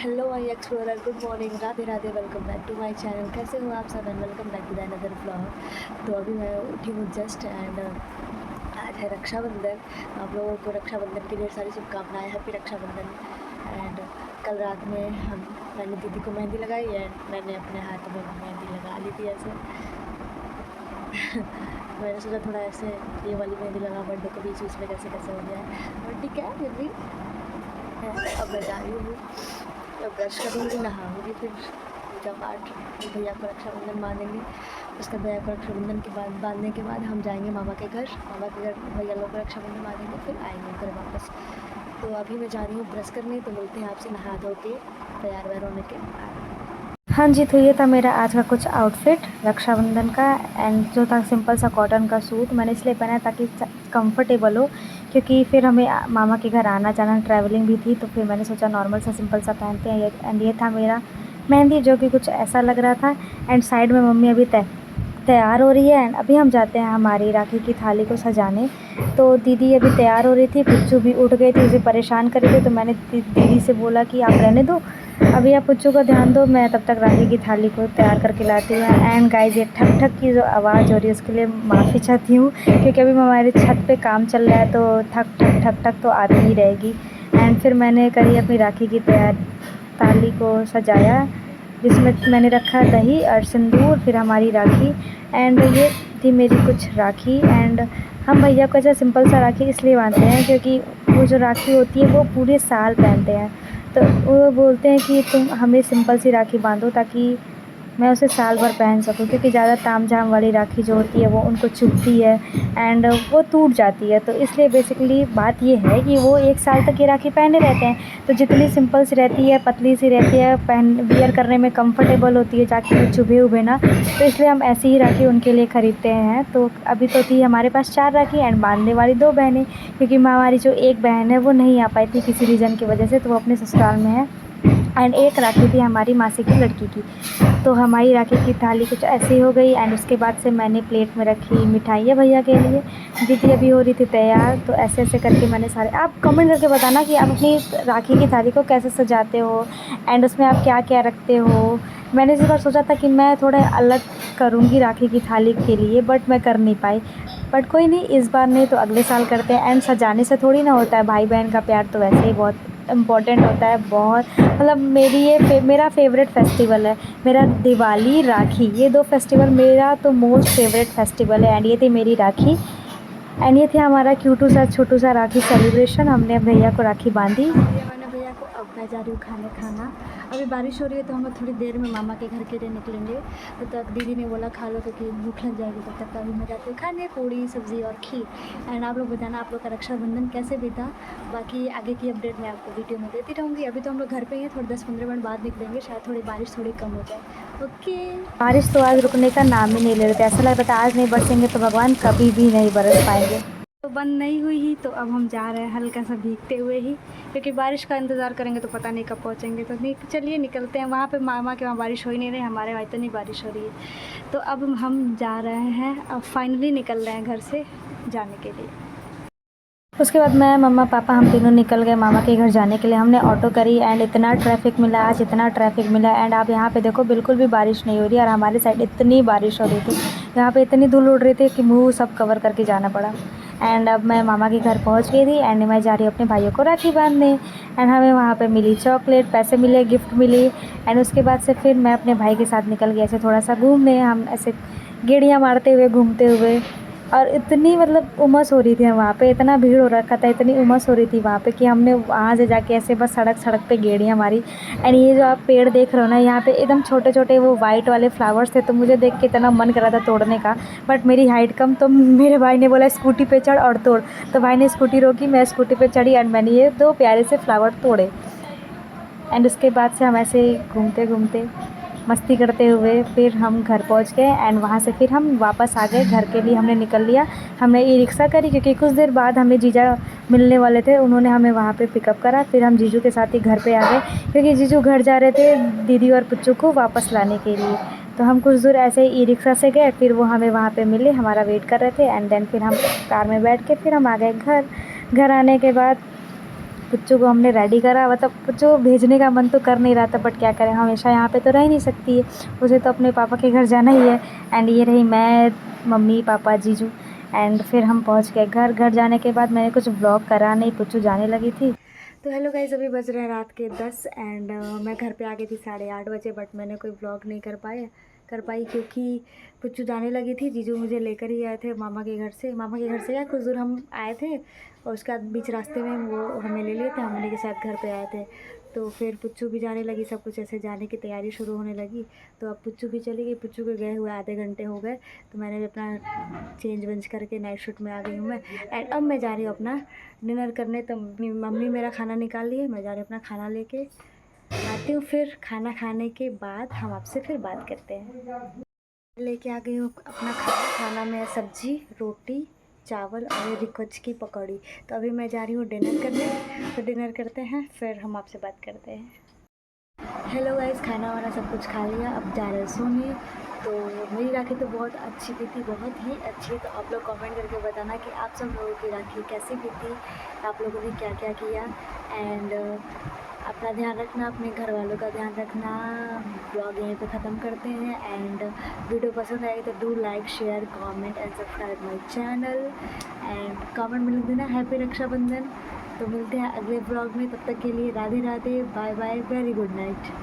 Hello my explorer, good morning, Radhe Radhe, welcome back to my channel. कैसे हो आप सब and welcome back to the another vlog. तो अभी मैं उठी हूँ जस्ट एंड आज है रक्षाबंधन। आप लोगों को रक्षाबंधन की ढेर सारी शुभकामनाएं, हैप्पी रक्षाबंधन। एंड कल रात में मैंने दीदी को मेहंदी लगाई एंड मैंने अपने हाथ में मेहंदी लगा ली थी ऐसे। मैंने सोचा थोड़ा ऐसे ये वाली मेहंदी लगा बर्थडे को बीच बीच में कैसे कैसे हो गया है, बट ठीक है फिर भी। अब मैं जा रही हूँ, अब ब्रश करूँगी, नहाऊँगी, फिर पूजा पाठ, भैया को रक्षाबंधन बांधेंगे। उसके भैया को रक्षाबंधन के बाद बांधने के बाद हम जाएंगे मामा के घर भैया लोग को रक्षाबंधन बांधेंगे, फिर आएंगे घर वापस। तो अभी मैं जा रही हूँ ब्रश करने, तो मिलते हैं आपसे नहा धो के तैयार वैयार होने के बाद। हाँ जी, तो ये था मेरा आज का कुछ आउटफिट रक्षाबंधन का। एंड जो था सिंपल सा कॉटन का सूट मैंने इसलिए पहना है ताकि कंफर्टेबल हो, क्योंकि फिर हमें मामा के घर आना जाना, ट्रैवलिंग भी थी, तो फिर मैंने सोचा नॉर्मल सा सिंपल सा पहनते हैं। एंड ये था मेरा मेहंदी, जो कि कुछ ऐसा लग रहा था। एंड साइड में मम्मी अभी तैयार हो रही है एंड अभी हम जाते हैं हमारी राखी की थाली को सजाने। तो दीदी अभी तैयार हो रही थी, पुच्चू भी उठ गई थी, उसे परेशान कर रही थी, तो मैंने दीदी से बोला कि आप रहने दो, अभी आप पुच्चू का ध्यान दो, मैं तब तक राखी की थाली को तैयार करके लाती हूँ। एंड गाइस, ये ठक ठक की जो आवाज़ हो रही है उसके लिए माफ़ी चाहती हूँ, क्योंकि अभी हमारे छत पे काम चल रहा है, तो ठक ठक ठक ठक तो आती ही रहेगी। एंड फिर मैंने करी अपनी राखी की थाली को सजाया, जिसमें मैंने रखा दही और सिंदूर, फिर हमारी राखी। एंड ये थी मेरी कुछ राखी। एंड हम भैया को ऐसा सिंपल सा राखी इसलिए बांधते हैं क्योंकि वो जो राखी होती है वो पूरे साल पहनते हैं, तो वो बोलते हैं कि तुम हमें सिंपल सी राखी बांधो ताकि मैं उसे साल भर पहन सकूं, क्योंकि ज़्यादा ताम झाम वाली राखी जो होती है वो उनको चुभती है एंड वो टूट जाती है। तो इसलिए बेसिकली बात ये है कि वो एक साल तक ये राखी पहने रहते हैं, तो जितनी सिंपल सी रहती है, पतली सी रहती है, वियर करने में कंफर्टेबल होती है, ताकि वो चुभे उभे ना, तो इसलिए हम ऐसी ही राखी उनके लिए ख़रीदते हैं। तो अभी तो थी हमारे पास 4 राखी एंड बांधने वाली 2 बहनें, क्योंकि हमारी जो एक बहन है वो नहीं आ पाई थी किसी रीज़न की वजह से, तो वो अपने ससुराल में है। एंड एक राखी थी हमारी मासी की लड़की की। तो हमारी राखी की थाली कुछ ऐसी हो गई। एंड उसके बाद से मैंने प्लेट में रखी मिठाइयाँ भैया के लिए, दीदी अभी हो रही थी तैयार। तो ऐसे ऐसे करके मैंने सारे, आप कमेंट करके बताना कि आप अपनी राखी की थाली को कैसे सजाते हो एंड उसमें आप क्या क्या रखते हो। मैंने इस बार सोचा था कि मैं थोड़ा अलग करूँगी राखी की थाली के लिए, बट मैं कर नहीं पाई। बट कोई नहीं, इस बार नहीं तो अगले साल करते हैं। एंड सजाने से थोड़ी ना होता है, भाई बहन का प्यार तो वैसे ही बहुत इम्पॉर्टेंट होता है, बहुत मतलब मेरा फेवरेट फेस्टिवल है। मेरा दिवाली, राखी, ये 2 फेस्टिवल मेरा तो मोस्ट फेवरेट फेस्टिवल है। एंड ये थी मेरी राखी एंड ये था हमारा क्यूटू सा छोटू सा राखी सेलिब्रेशन। हमने भैया को राखी बांधी। मैंने भैया को, अब मैं जा रही हूँ खाना। अभी बारिश हो रही है तो हम लोग थोड़ी देर में मामा के घर के लिए निकलेंगे। तो तब दीदी ने बोला खा लो क्योंकि भूख लग जाएगी, तब तक अभी मैं जाती हूँ खाने, पूड़ी सब्ज़ी और खीर। एंड आप लोग बताना आप लोग का रक्षाबंधन कैसे बीता। बाकी आगे की अपडेट मैं आपको वीडियो में देती रहूँगी। अभी तो हम लोग घर पे ही हैं, थोड़ी 10-15 मिनट बाद निकलेंगे, शायद थोड़ी बारिश थोड़ी कम हो जाए। ओके। बारिश तो आज रुकने का नाम ही नहीं ले रहे थे, ऐसा लग रहा था आज नहीं बरसेंगे तो भगवान कभी भी नहीं बरस पाएंगे। तो बंद नहीं हुई ही, तो अब हम जा रहे हैं हल्का सा भीगते हुए ही, क्योंकि बारिश का इंतज़ार करेंगे तो पता नहीं कब पहुँचेंगे। तो नहीं, चलिए निकलते हैं। वहाँ पे मामा के वहाँ बारिश हो ही नहीं रही, हमारे वहाँ इतनी बारिश हो रही है। तो अब हम जा रहे हैं, अब फाइनली निकल रहे हैं घर से जाने के लिए। उसके बाद मैं, मम्मा, पापा, हम तीनों निकल गए मामा के घर जाने के लिए। हमने ऑटो करी एंड इतना ट्रैफिक मिला आज, इतना ट्रैफिक मिला। एंड आप यहाँ पे देखो बिल्कुल भी बारिश नहीं हो रही, और हमारे साइड इतनी बारिश हो रही थी, यहाँ पे इतनी धूल उड़ रही थी कि मुंह सब कवर करके जाना पड़ा। एंड अब मैं मामा के घर पहुँच गई थी एंड मैं जा रही हूँ अपने भाइयों को राखी बांधने। एंड हमें वहाँ पर मिली चॉकलेट, पैसे मिले, गिफ्ट मिली। एंड उसके बाद से फिर मैं अपने भाई के साथ निकल गई ऐसे थोड़ा सा घूमने, हम ऐसे गेड़ियाँ मारते हुए घूमते हुए। और इतनी मतलब उमस हो रही थी वहाँ पे, इतना भीड़ हो रखा था, इतनी उमस हो रही थी वहाँ पे कि हमने वहाँ से जाके ऐसे बस सड़क सड़क पे गेड़ियाँ मारी। एंड ये जो आप पेड़ देख रहे हो ना, यहाँ पे एकदम छोटे छोटे वो वाइट वाले फ्लावर्स थे, तो मुझे देख के इतना मन कर रहा था तोड़ने का, बट मेरी हाइट कम, तो मेरे भाई ने बोला स्कूटी पे चढ़ और तोड़। तो भाई ने स्कूटी रोकी, मैं स्कूटी पे चढ़ी एंड मैंने ये 2 प्यारे से फ्लावर तोड़े। एंड उसके बाद से हम ऐसे घूमते घूमते, मस्ती करते हुए फिर हम घर पहुंच गए। एंड वहाँ से फिर हम वापस आ गए घर के लिए, हमने निकल लिया। हमने ई रिक्शा करी क्योंकि कुछ देर बाद हमें जीजा मिलने वाले थे, उन्होंने हमें वहाँ पे पिकअप करा। फिर हम जीजू के साथ ही घर पे आ गए, क्योंकि जीजू घर जा रहे थे दीदी और पुच्चू को वापस लाने के लिए। तो हम कुछ दूर ऐसे ही ई रिक्शा से गए, फिर वो हमें वहाँ पे मिले, हमारा वेट कर रहे थे। एंड देन फिर हम कार में बैठ के फिर हम आ गए घर। घर आने के बाद पुच्चू को हमने रेडी करा, मतलब पुच्चू भेजने का मन तो कर नहीं रहा था, बट क्या करें, हमेशा यहाँ पे तो रह नहीं सकती है, उसे तो अपने पापा के घर जाना ही है। एंड ये रही मैं, मम्मी, पापा, जीजू, एंड फिर हम पहुँच गए घर। घर जाने के बाद मैंने कुछ व्लॉग करा नहीं, पुच्चू जाने लगी थी। तो हेलो गाइस, अभी बज रहे हैं रात के 10 एंड मैं घर पे आ गई थी 8:30 बजे, बट मैंने कोई व्लॉग नहीं कर पाई क्योंकि पुच्चू जाने लगी थी। जीजू मुझे लेकर ही आए थे मामा के घर से या कुछ दूर हम आए थे, और उसके बाद बीच रास्ते में वो हमें ले लिए थे, हम उन्हीं के साथ घर पे आए थे। तो फिर पुच्चू भी जाने लगी, सब कुछ ऐसे जाने की तैयारी शुरू होने लगी। तो अब पुच्चू भी चली गई, पुच्चू को गए हुए आधे घंटे हो गए। तो मैंने भी अपना चेंज वेंज करके नाइट शूट में आ गई हूँ मैं। एंड अब मैं जा रही हूँ अपना डिनर करने। तो मम्मी मेरा खाना निकाल ली है, मैं जा रही हूँ अपना खाना लेके आती हूँ। फिर खाना खाने के बाद हम आपसे फिर बात करते हैं। लेके आ गई हूँ अपना खाना में सब्जी, रोटी, चावल और रिकोच की पकौड़ी। तो अभी मैं जा रही हूँ डिनर करने। तो डिनर करते हैं, फिर हम आपसे बात करते हैं। हेलो गाइस, खाना वाना सब कुछ खा लिया, अब जा रहे सोने। तो मेरी राखी तो बहुत अच्छी बीती, बहुत ही अच्छी। तो आप लोग कमेंट करके बताना कि आप सब लोगों की राखी कैसी बीती, आप लोगों ने क्या क्या किया। एंड अपना ध्यान रखना, अपने घर वालों का ध्यान रखना। ब्लॉग यहीं पे ख़त्म करते हैं। एंड वीडियो पसंद आए तो do like, share, comment and subscribe my channel. And comment में लिख देना हैप्पी रक्षाबंधन। तो मिलते हैं अगले ब्लॉग में, तब तक के लिए Radhe Radhe, bye bye, very good night.